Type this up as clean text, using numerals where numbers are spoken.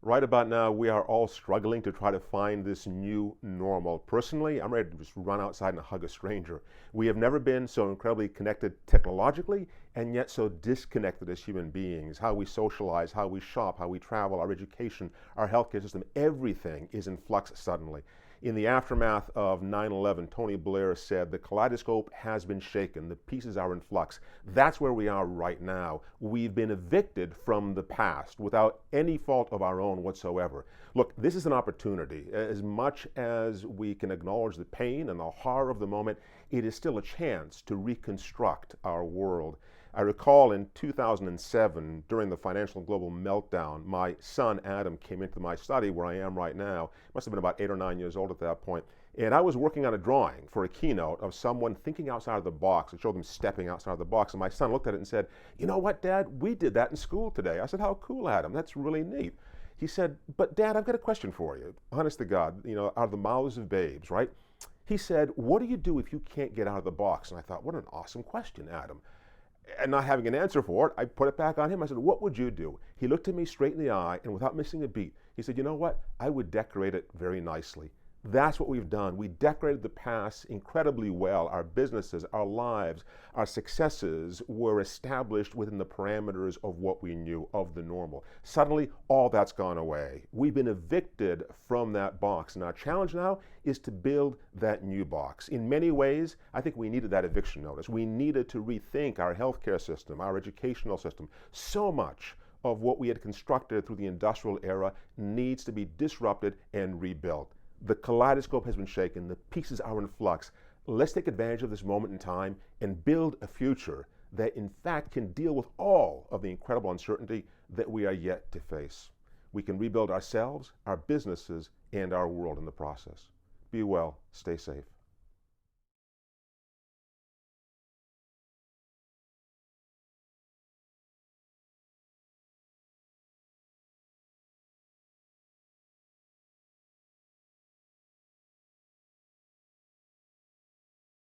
Right about now, we are all struggling to try to find this new normal. Personally, I'm ready to just run outside and hug a stranger. We have never been so incredibly connected technologically and yet so disconnected as human beings. How we socialize, how we shop, how we travel, our education, our healthcare system, everything is in flux suddenly. In the aftermath of 9/11, Tony Blair said the kaleidoscope has been shaken, the pieces are in flux. That's where we are right now. We've been evicted from the past without any fault of our own whatsoever. Look, this is an opportunity. As much as we can acknowledge the pain and the horror of the moment, it is still a chance to reconstruct our world. I recall in 2007, during the financial global meltdown, my son Adam came into my study where I am right now. Must have been about 8 or 9 years old at that point. And I was working on a drawing for a keynote of someone thinking outside of the box. It showed them stepping outside of the box. And my son looked at it and said, "You know what, Dad? We did that in school today." I said, "How cool, Adam. That's really neat." He said, "But Dad, I've got a question for you. Honest to God, out of the mouths of babes, right?" He said, "What do you do if you can't get out of the box?" And I thought, what an awesome question, Adam. And not having an answer for it, I put it back on him. I said, "What would you do?" He looked at me straight in the eye, and without missing a beat, he said, "You know what? I would decorate it very nicely." That's what we've done. We decorated the past incredibly well. Our businesses, our lives, our successes were established within the parameters of what we knew of the normal. Suddenly, all that's gone away. We've been evicted from that box. And our challenge now is to build that new box. In many ways, I think we needed that eviction notice. We needed to rethink our healthcare system, our educational system. So much of what we had constructed through the industrial era needs to be disrupted and rebuilt. The kaleidoscope has been shaken. The pieces are in flux. Let's take advantage of this moment in time and build a future that in fact can deal with all of the incredible uncertainty that we are yet to face. We can rebuild ourselves, our businesses, and our world in the process. Be well, stay safe.